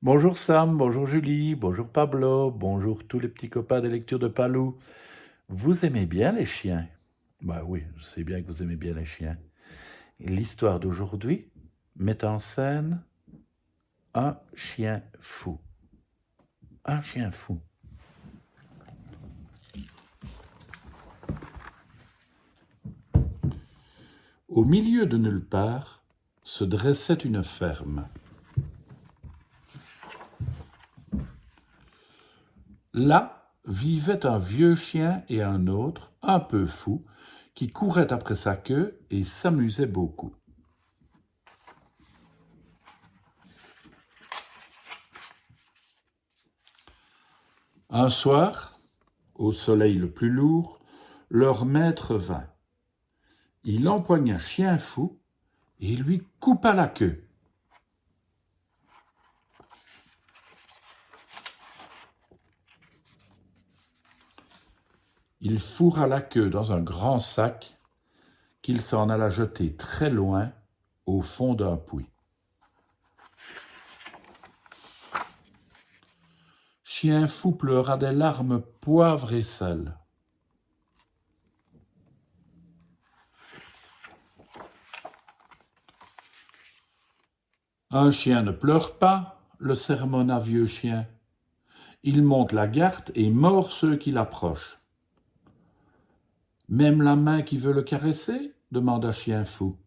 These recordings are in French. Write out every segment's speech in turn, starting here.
Bonjour Sam, bonjour Julie, bonjour Pablo, bonjour tous les petits copains des lectures de Palou. Vous aimez bien les chiens? Bah oui, je sais bien que vous aimez bien les chiens. L'histoire d'aujourd'hui met en scène un chien fou. Un chien fou. Au milieu de nulle part se dressait une ferme. Là vivaient un vieux chien et un autre, un peu fou, qui couraient après sa queue et s'amusaient beaucoup. Un soir, au soleil le plus lourd, leur maître vint. Il empoigna Chien Fou et lui coupa la queue. Il fourra la queue dans un grand sac qu'il s'en alla jeter très loin au fond d'un puits. Chien Fou pleura des larmes poivre et sel. Un chien ne pleure pas, le sermonna Vieux Chien. Il monte la garde et mord ceux qui l'approchent. Même la main qui veut le caresser? Demanda Chien Fou.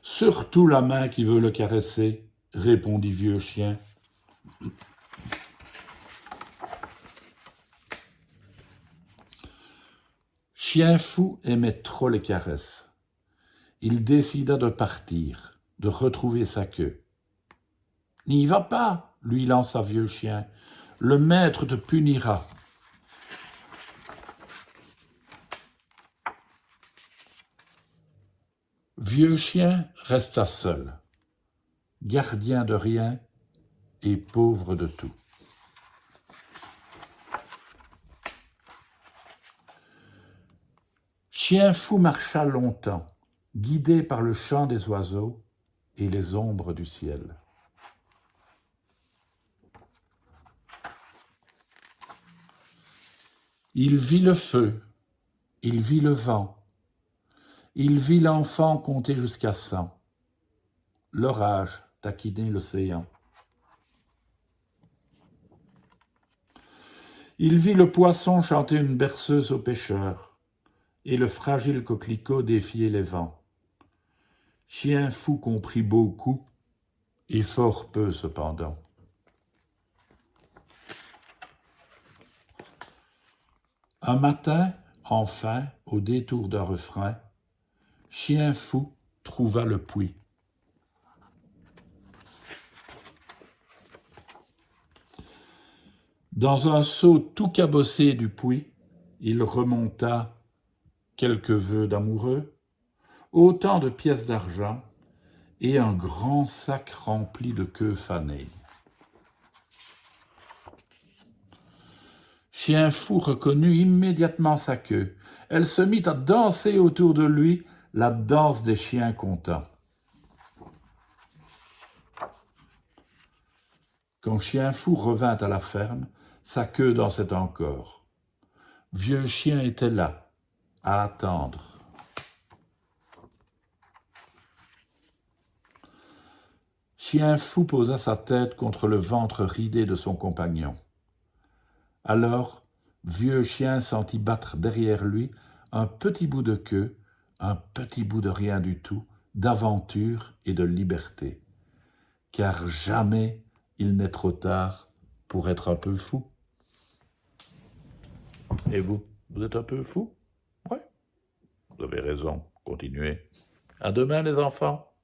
Surtout la main qui veut le caresser, répondit Vieux Chien. Chien Fou aimait trop les caresses. Il décida de partir, de retrouver sa queue. « N'y va pas, lui lança Vieux Chien. Le maître te punira. » Vieux Chien resta seul, gardien de rien et pauvre de tout. Chien Fou marcha longtemps, guidé par le chant des oiseaux et les ombres du ciel. Il vit le feu, il vit le vent, il vit l'enfant compter jusqu'à 100, l'orage taquiner l'océan. Il vit le poisson chanter une berceuse aux pêcheurs et le fragile coquelicot défier les vents. Chien Fou comprit beaucoup et fort peu cependant. Un matin, enfin, au détour d'un refrain, Chien Fou trouva le puits. Dans un seau tout cabossé du puits, il remonta quelques vœux d'amoureux, autant de pièces d'argent et un grand sac rempli de queues fanées. Chien Fou reconnut immédiatement sa queue. Elle se mit à danser autour de lui, la danse des chiens contents. Quand Chien Fou revint à la ferme, sa queue dansait encore. Vieux Chien était là, à attendre. Chien Fou posa sa tête contre le ventre ridé de son compagnon. Alors, Vieux Chien sentit battre derrière lui un petit bout de queue, un petit bout de rien du tout, d'aventure et de liberté. Car jamais il n'est trop tard pour être un peu fou. Et vous êtes un peu fou? Oui, vous avez raison, continuez. À demain les enfants.